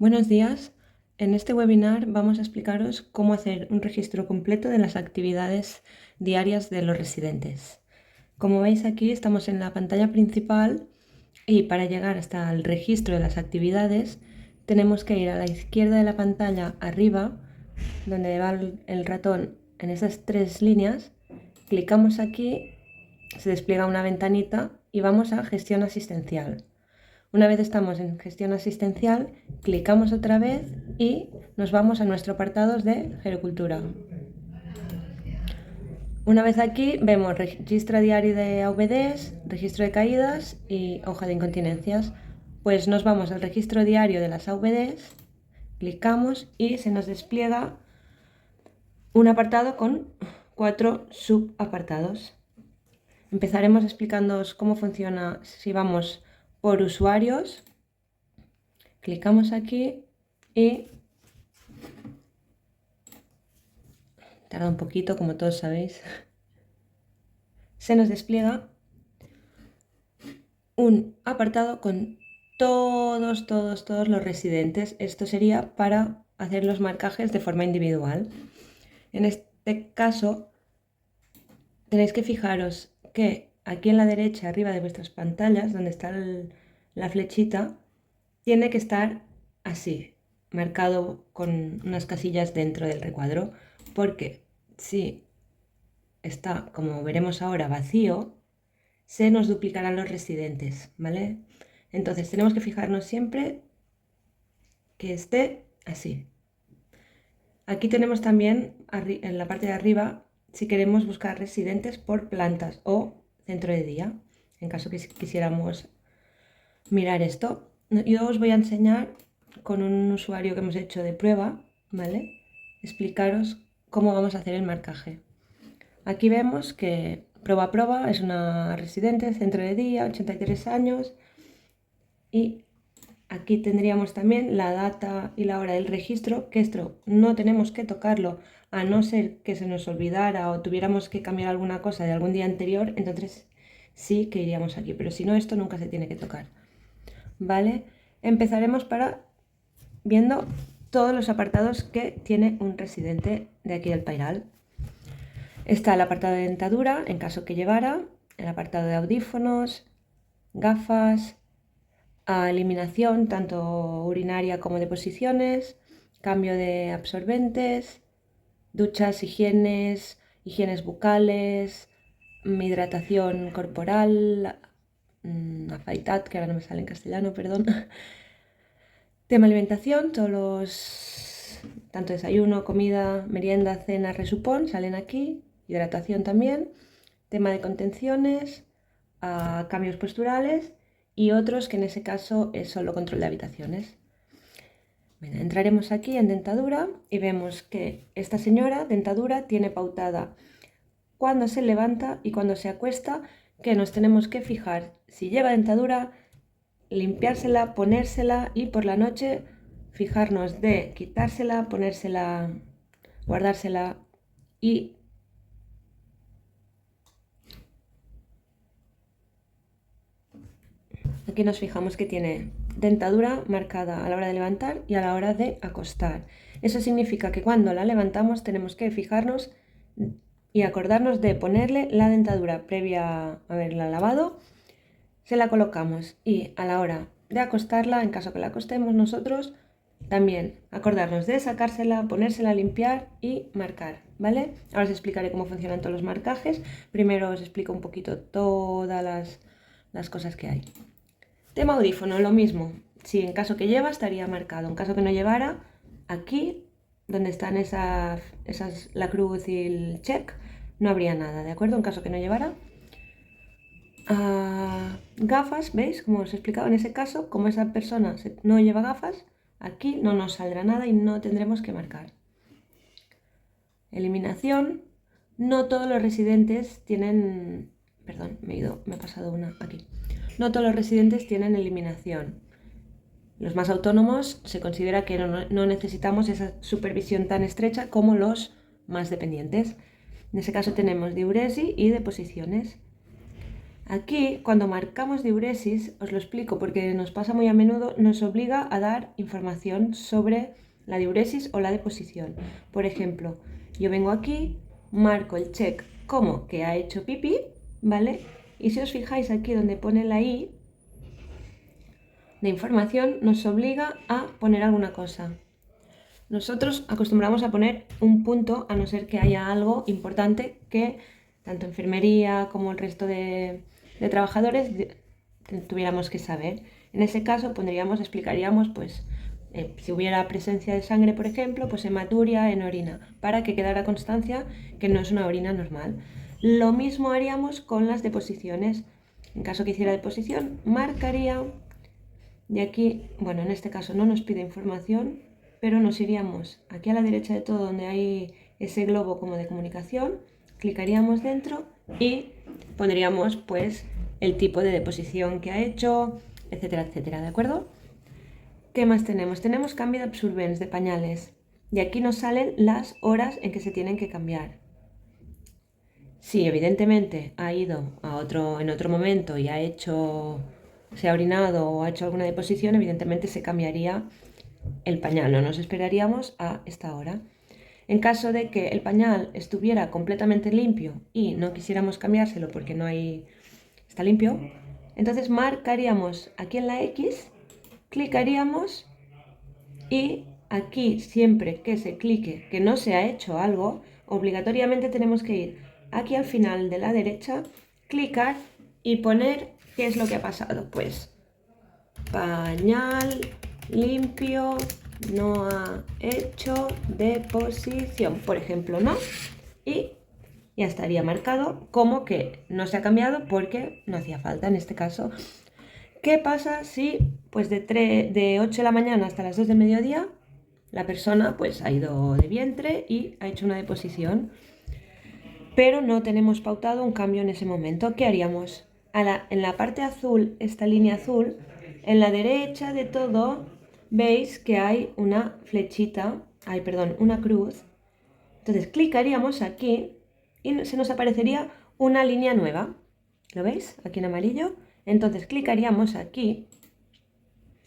Buenos días. En este webinar vamos a explicaros cómo hacer un registro completo de las actividades diarias de los residentes. Como veis aquí estamos en la pantalla principal y para llegar hasta el registro de las actividades tenemos que ir a la izquierda de la pantalla arriba, donde va el ratón en esas tres líneas, clicamos aquí, se despliega una ventanita y vamos a gestión asistencial. Una vez estamos en gestión asistencial, clicamos otra vez y nos vamos a nuestro apartado de gerocultura. Una vez aquí vemos registro diario de AVDs, registro de caídas y hoja de incontinencias. Pues nos vamos al registro diario de las AVDs, clicamos y se nos despliega un apartado con 4 subapartados. Empezaremos explicándoos cómo funciona si vamos por usuarios. Clicamos aquí y tarda un poquito, como todos sabéis. Se nos despliega un apartado con todos los residentes. Esto sería para hacer los marcajes de forma individual. En este caso, tenéis que fijaros que aquí en la derecha, arriba de vuestras pantallas, donde está la flechita, tiene que estar así, marcado con unas casillas dentro del recuadro, porque si está, como veremos ahora, vacío, se nos duplicarán los residentes, ¿vale? Entonces tenemos que fijarnos siempre que esté así. Aquí tenemos también en la parte de arriba si queremos buscar residentes por plantas o centro de día, en caso que quisiéramos mirar esto. Yo os voy a enseñar con un usuario que hemos hecho de prueba, ¿vale? Explicaros cómo vamos a hacer el marcaje. Aquí vemos que prueba es una residente, centro de día, 83 años, y aquí tendríamos también la data y la hora del registro, que esto no tenemos que tocarlo a no ser que se nos olvidara o tuviéramos que cambiar alguna cosa de algún día anterior, entonces sí que iríamos aquí, pero si no, esto nunca se tiene que tocar. ¿Vale? Empezaremos viendo todos los apartados que tiene un residente de aquí del Pairal. Está el apartado de dentadura, en caso que llevara, el apartado de audífonos, gafas, eliminación tanto urinaria como de posiciones, cambio de absorbentes, duchas, higienes bucales, hidratación corporal, afaitat, que ahora no me sale en castellano, perdón. Tema alimentación, tanto desayuno, comida, merienda, cena, resupón, salen aquí. Hidratación también. Tema de contenciones, cambios posturales y otros que en ese caso es solo control de habitaciones. Bueno, entraremos aquí en dentadura y vemos que esta señora, dentadura, tiene pautada cuando se levanta y cuando se acuesta, que nos tenemos que fijar si lleva dentadura, limpiársela, ponérsela y por la noche fijarnos de quitársela, ponérsela, guardársela y aquí nos fijamos que tiene dentadura marcada a la hora de levantar y a la hora de acostar. Eso significa que cuando la levantamos tenemos que fijarnos y acordarnos de ponerle la dentadura previa a haberla lavado. Se la colocamos y a la hora de acostarla, en caso que la acostemos nosotros, también acordarnos de sacársela, ponérsela a limpiar y marcar, ¿vale? Ahora os explicaré cómo funcionan todos los marcajes. Primero os explico un poquito todas las cosas que hay. Tema audífono, lo mismo. Si en caso que lleva estaría marcado, en caso que no llevara, aquí donde están la cruz y el check, no habría nada, ¿de acuerdo? En caso que no llevara. Gafas, ¿veis? Como os he explicado en ese caso, como esa persona no lleva gafas, aquí no nos saldrá nada y no tendremos que marcar. Eliminación. No todos los residentes tienen... Perdón, me he pasado una aquí. No todos los residentes tienen eliminación. Los más autónomos se considera que no necesitamos esa supervisión tan estrecha como los más dependientes. En ese caso tenemos diuresi y deposiciones. Aquí, cuando marcamos diuresis, os lo explico porque nos pasa muy a menudo, nos obliga a dar información sobre la diuresis o la deposición. Por ejemplo, yo vengo aquí, marco el check como que ha hecho pipí, ¿vale? Y si os fijáis aquí donde pone la I de información, nos obliga a poner alguna cosa. Nosotros acostumbramos a poner un punto, a no ser que haya algo importante que tanto enfermería como el resto de trabajadores tuviéramos que saber. En ese caso explicaríamos, pues, si hubiera presencia de sangre, por ejemplo, pues hematuria en orina, para que quedara constancia que no es una orina normal. Lo mismo haríamos con las deposiciones. En caso que hiciera deposición, marcaría, y aquí, bueno, en este caso no nos pide información, pero nos iríamos aquí a la derecha de todo donde hay ese globo como de comunicación, clicaríamos dentro y pondríamos pues el tipo de deposición que ha hecho, etcétera, etcétera, ¿de acuerdo? ¿Qué más tenemos? Tenemos cambio de absorbents de pañales y aquí nos salen las horas en que se tienen que cambiar. Si evidentemente ha ido en otro momento y se ha orinado o ha hecho alguna deposición, evidentemente se cambiaría el pañal, no nos esperaríamos a esta hora. En caso de que el pañal estuviera completamente limpio y no quisiéramos cambiárselo porque está limpio, entonces marcaríamos aquí en la X, clicaríamos y aquí siempre que se clique que no se ha hecho algo, obligatoriamente tenemos que ir aquí al final de la derecha, clicar y poner qué es lo que ha pasado. Pues pañal limpio, no ha hecho deposición, por ejemplo, ¿no? Y ya estaría marcado como que no se ha cambiado porque no hacía falta en este caso. ¿Qué pasa si pues de 8 de la mañana hasta las 2 del mediodía la persona pues ha ido de vientre y ha hecho una deposición, pero no tenemos pautado un cambio en ese momento? ¿Qué haríamos? En la parte azul, esta línea azul, en la derecha de todo, veis que hay una flechita, una cruz. Entonces clicaríamos aquí y se nos aparecería una línea nueva. ¿Lo veis? Aquí en amarillo. Entonces clicaríamos aquí.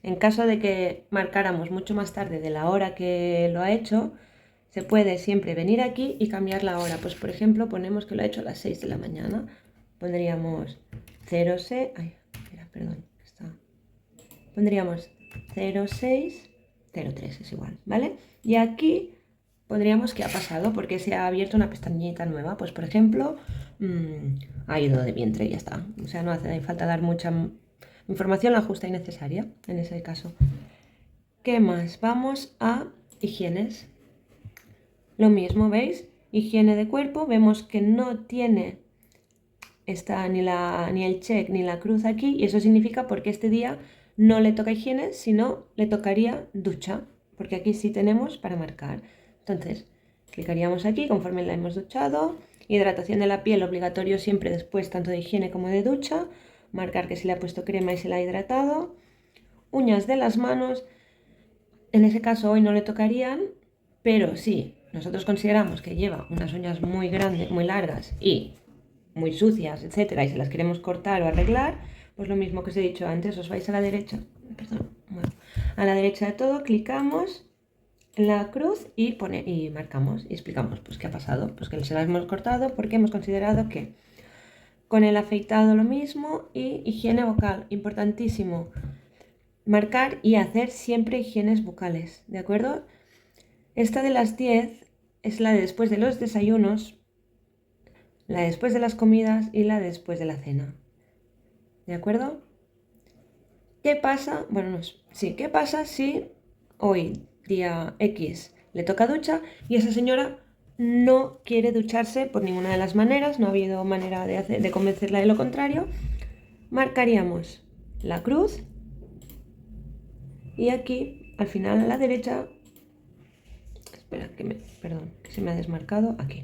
En caso de que marcáramos mucho más tarde de la hora que lo ha hecho, se puede siempre venir aquí y cambiar la hora. Pues por ejemplo, ponemos que lo ha hecho a las 6 de la mañana. Pondríamos 06, pondríamos 0603, es igual, ¿vale? Y aquí pondríamos que ha pasado porque se ha abierto una pestañita nueva. Pues por ejemplo, ha ido de vientre y ya está. O sea, no hace falta dar mucha información, la justa y necesaria en ese caso. ¿Qué más? Vamos a higienes. Lo mismo, ¿veis? Higiene de cuerpo, vemos que no tiene ni el check ni la cruz aquí, y eso significa porque este día no le toca higiene, sino le tocaría ducha, porque aquí sí tenemos para marcar. Entonces, clicaríamos aquí conforme la hemos duchado. Hidratación de la piel, obligatorio siempre después tanto de higiene como de ducha. Marcar que se le ha puesto crema y se la ha hidratado. Uñas de las manos, en ese caso hoy no le tocarían, pero si nosotros consideramos que lleva unas uñas muy grandes, muy largas y muy sucias, etcétera, y se las queremos cortar o arreglar, pues lo mismo que os he dicho antes, os vais a la derecha, a la derecha de todo, clicamos en la cruz y marcamos y explicamos pues qué ha pasado, pues que se las hemos cortado porque hemos considerado que. Con el afeitado lo mismo, y higiene vocal, importantísimo, marcar y hacer siempre higienes bucales, ¿de acuerdo? Esta de las 10 es la de después de los desayunos, la de después de las comidas y la de después de la cena, ¿de acuerdo? ¿Qué pasa? ¿Qué pasa si hoy, día X, le toca ducha y esa señora no quiere ducharse por ninguna de las maneras, no ha habido manera de convencerla de lo contrario? Marcaríamos la cruz y aquí, al final a la derecha, que se me ha desmarcado, aquí.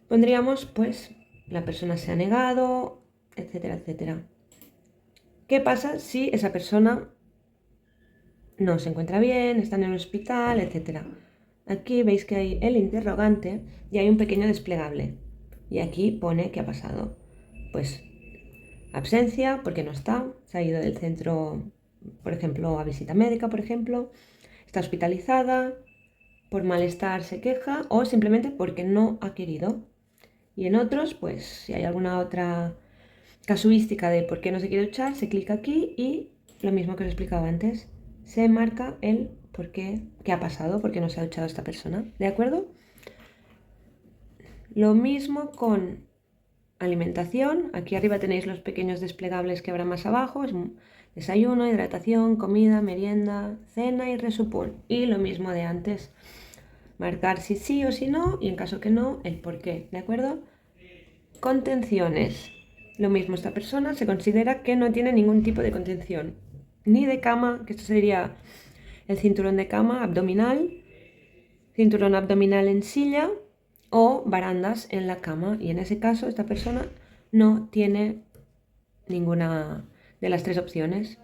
Pondríamos, pues, la persona se ha negado, etcétera, etcétera. ¿Qué pasa si esa persona no se encuentra bien, está en el hospital, etcétera? Aquí veis que hay el interrogante y hay un pequeño desplegable. Y aquí pone qué ha pasado. Pues absencia, porque no está, se ha ido del centro, por ejemplo, a visita médica, por ejemplo, está hospitalizada, por malestar se queja o simplemente porque no ha querido. Y en otros, pues si hay alguna otra casuística de por qué no se quiere duchar, se clica aquí y lo mismo que os explicaba antes, se marca el por qué, qué ha pasado, por qué no se ha duchado esta persona, ¿de acuerdo? Lo mismo con alimentación, aquí arriba tenéis los pequeños desplegables que habrá más abajo, es desayuno, hidratación, comida, merienda, cena y resupón. Y lo mismo de antes, marcar si sí o si no y en caso que no, el por qué, ¿de acuerdo? Contenciones. Lo mismo, esta persona se considera que no tiene ningún tipo de contención, ni de cama, que esto sería el cinturón de cama abdominal, cinturón abdominal en silla o barandas en la cama. Y en ese caso esta persona no tiene ninguna de las tres opciones.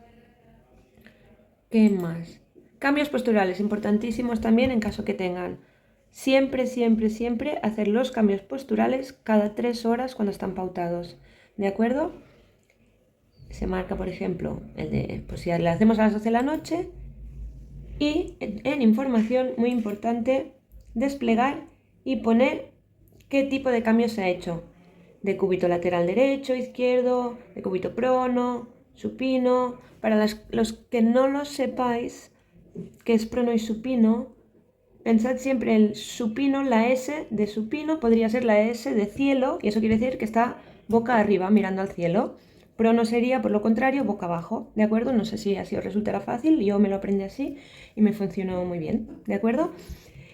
¿Qué más? Cambios posturales importantísimos también en caso que tengan. Siempre, siempre, siempre hacer los cambios posturales cada 3 horas cuando están pautados. ¿De acuerdo? Se marca, por ejemplo, el de, pues si le hacemos a las 12 de la noche. Y en información, muy importante, desplegar y poner qué tipo de cambio se ha hecho. De cúbito lateral derecho, izquierdo, de cúbito prono, supino. Para los que no lo sepáis, que es prono y supino, pensad siempre el supino, la S de supino podría ser la S de cielo, y eso quiere decir que está boca arriba, mirando al cielo. Prono sería, por lo contrario, boca abajo, ¿de acuerdo? No sé si así os resultará fácil, yo me lo aprendí así y me funcionó muy bien, ¿de acuerdo?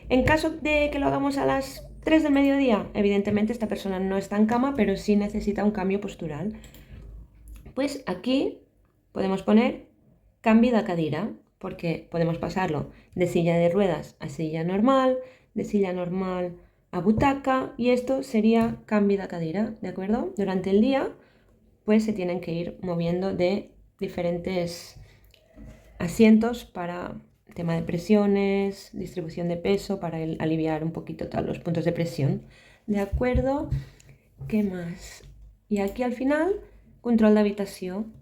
En caso de que lo hagamos a las 3 del mediodía, evidentemente esta persona no está en cama, pero sí necesita un cambio postural. Pues aquí podemos poner cambio de cadira, porque podemos pasarlo de silla de ruedas a silla normal, de silla normal a butaca, y esto sería cambio de cadira, ¿de acuerdo? Durante el día, pues se tienen que ir moviendo de diferentes asientos para tema de presiones, distribución de peso, para aliviar un poquito todos los puntos de presión, ¿de acuerdo? ¿Qué más? Y aquí al final, control de habitación,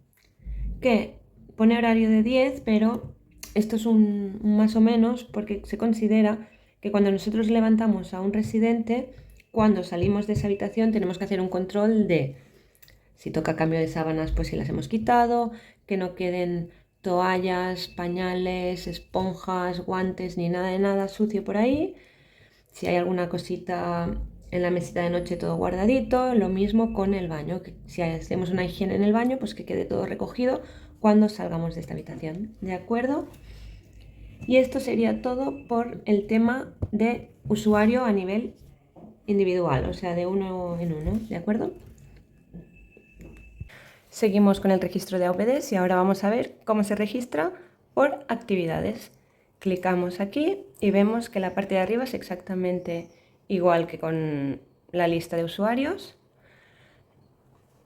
que pone horario de 10, pero esto es un más o menos porque se considera que cuando nosotros levantamos a un residente, cuando salimos de esa habitación tenemos que hacer un control de si toca cambio de sábanas, pues si las hemos quitado, que no queden toallas, pañales, esponjas, guantes, ni nada de nada sucio por ahí. Si hay alguna cosita en la mesita de noche, todo guardadito. Lo mismo con el baño, que si hacemos una higiene en el baño, pues que quede todo recogido cuando salgamos de esta habitación, ¿de acuerdo? Y esto sería todo por el tema de usuario a nivel individual, o sea, de uno en uno, ¿de acuerdo? Seguimos con el registro de AVDs y ahora vamos a ver cómo se registra por actividades. Clicamos aquí y vemos que la parte de arriba es exactamente igual que con la lista de usuarios.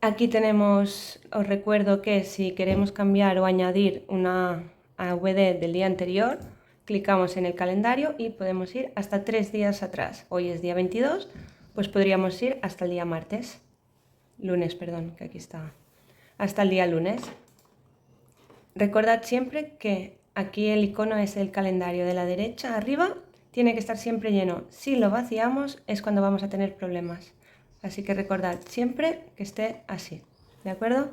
Aquí tenemos, os recuerdo que si queremos cambiar o añadir una AVD del día anterior, clicamos en el calendario y podemos ir hasta 3 días atrás. Hoy es día 22, pues podríamos ir hasta el día lunes, perdón, que aquí está. Hasta el día lunes. Recordad siempre que aquí el icono es el calendario de la derecha arriba, tiene que estar siempre lleno. Si lo vaciamos es cuando vamos a tener problemas. Así que recordad siempre que esté así, ¿de acuerdo?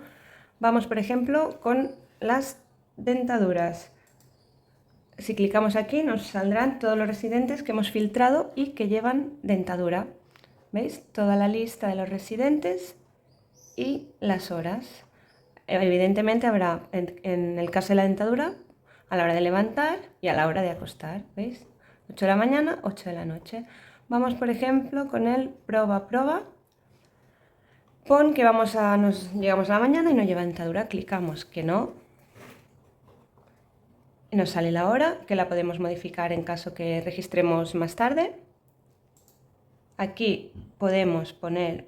Vamos, por ejemplo, con las dentaduras. Si clicamos aquí nos saldrán todos los residentes que hemos filtrado y que llevan dentadura. ¿Veis? Toda la lista de los residentes y las horas. Evidentemente habrá, en el caso de la dentadura, a la hora de levantar y a la hora de acostar, ¿veis? 8 de la mañana, 8 de la noche. Vamos, por ejemplo, con el prueba. Pon que llegamos a la mañana y no lleva dentadura, clicamos que no. Y nos sale la hora, que la podemos modificar en caso que registremos más tarde. Aquí podemos poner,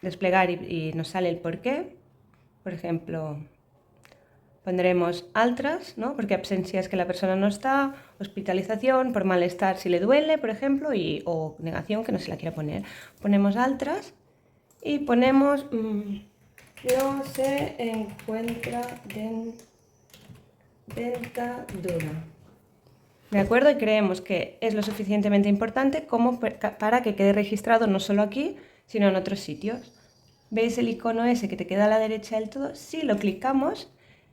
desplegar y nos sale el porqué. Por ejemplo, pondremos altras, ¿no? Porque absencia es que la persona no está, hospitalización por malestar si le duele, por ejemplo, o negación que no se la quiera poner. Ponemos altras y ponemos no se encuentra dentadura. ¿De acuerdo? Y creemos que es lo suficientemente importante como para que quede registrado no solo aquí, sino en otros sitios. ¿Veis el icono ese que te queda a la derecha del todo? Si lo clicamos,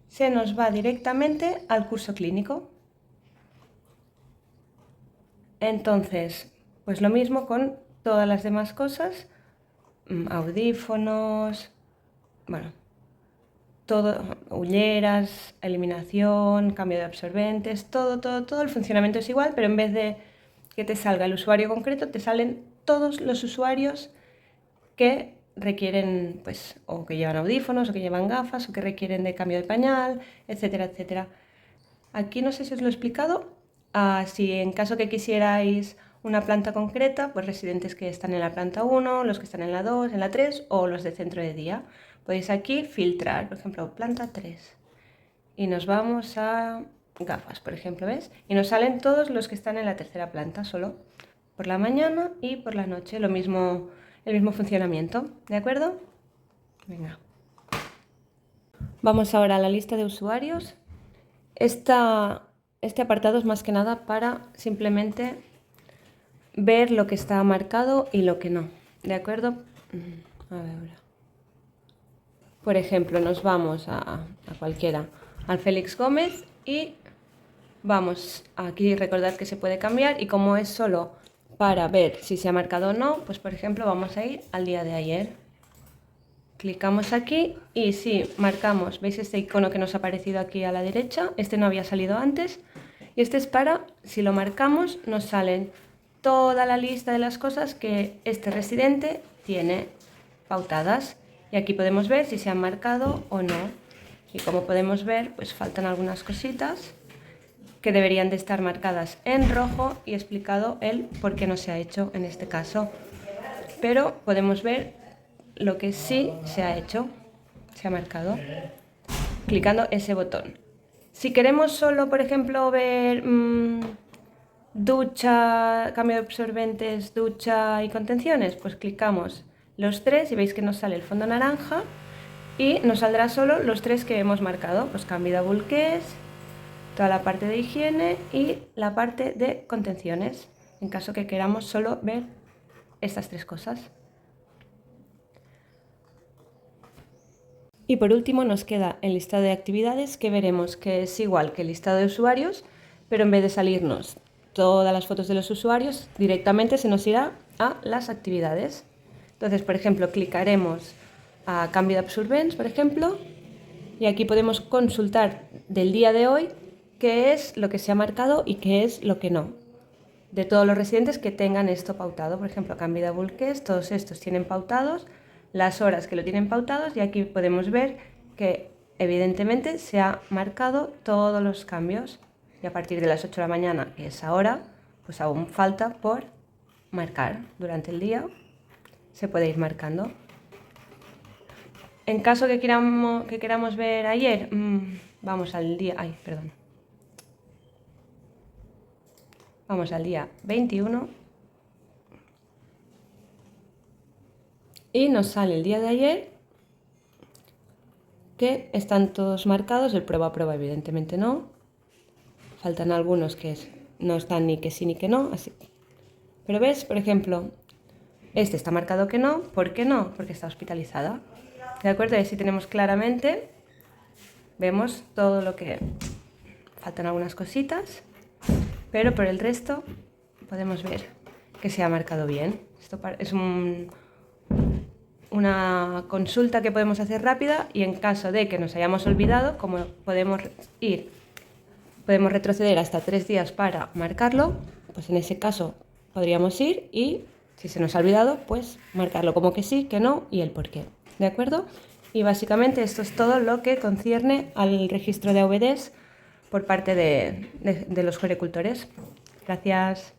se nos va directamente al curso clínico. Entonces, pues lo mismo con todas las demás cosas, audífonos, bueno, todo, hulleras, eliminación, cambio de absorbentes, todo el funcionamiento es igual, pero en vez de que te salga el usuario concreto, te salen todos los usuarios que requieren, pues, o que llevan audífonos, o que llevan gafas, o que requieren de cambio de pañal, etcétera, etcétera. Aquí no sé si os lo he explicado. Si en caso que quisierais una planta concreta, pues residentes que están en la planta 1, los que están en la 2, en la 3 o los de centro de día. Podéis aquí filtrar, por ejemplo, planta 3. Y nos vamos a gafas, por ejemplo, ¿ves? Y nos salen todos los que están en la tercera planta, solo por la mañana y por la noche, el mismo funcionamiento, ¿de acuerdo? Venga. Vamos ahora a la lista de usuarios. Este apartado es más que nada para simplemente ver lo que está marcado y lo que no, ¿de acuerdo? A ver. Por ejemplo, nos vamos a cualquiera, al Félix Gómez y vamos aquí, recordad que se puede cambiar y como es solo para ver si se ha marcado o no, pues por ejemplo vamos a ir al día de ayer. Clicamos aquí y si marcamos, ¿veis este icono que nos ha aparecido aquí a la derecha? Este no había salido antes y este es para, si lo marcamos, nos salen toda la lista de las cosas que este residente tiene pautadas y aquí podemos ver si se han marcado o no. Y como podemos ver, pues faltan algunas cositas que deberían de estar marcadas en rojo y explicado el por qué no se ha hecho en este caso. Pero podemos ver lo que sí se ha hecho, se ha marcado, clicando ese botón. Si queremos solo, por ejemplo, ver ducha, cambio de absorbentes, ducha y contenciones, pues clicamos los tres y veis que nos sale el fondo naranja y nos saldrá solo los tres que hemos marcado, pues cambio de bulqués, toda la parte de higiene y la parte de contenciones, en caso que queramos solo ver estas tres cosas. Y por último nos queda el listado de actividades que veremos que es igual que el listado de usuarios, pero en vez de salirnos todas las fotos de los usuarios, directamente se nos irá a las actividades. Entonces, por ejemplo, clicaremos a cambio de absorbents, por ejemplo, y aquí podemos consultar del día de hoy qué es lo que se ha marcado y qué es lo que no. De todos los residentes que tengan esto pautado, por ejemplo, cambio de bulques, todos estos tienen pautados las horas que lo tienen pautados y aquí podemos ver que evidentemente se ha marcado todos los cambios y a partir de las 8 de la mañana, que es ahora, pues aún falta por marcar durante el día, se puede ir marcando. En caso que queramos ver ayer, vamos al día, vamos al día 21 y nos sale el día de ayer que están todos marcados, el prueba a prueba evidentemente no, faltan algunos que no están ni que sí ni que no, así. Pero ves, por ejemplo, este está marcado que no, ¿por qué no? Porque está hospitalizada, ¿de acuerdo? Y así tenemos claramente, vemos todo lo que, faltan algunas cositas, pero por el resto podemos ver que se ha marcado bien. Esto es una consulta que podemos hacer rápida y en caso de que nos hayamos olvidado, como podemos retroceder hasta 3 días para marcarlo, pues en ese caso podríamos ir y si se nos ha olvidado, pues marcarlo como que sí, que no y el por qué, ¿de acuerdo? Y básicamente esto es todo lo que concierne al registro de AVDs por parte de los puericultores. Gracias.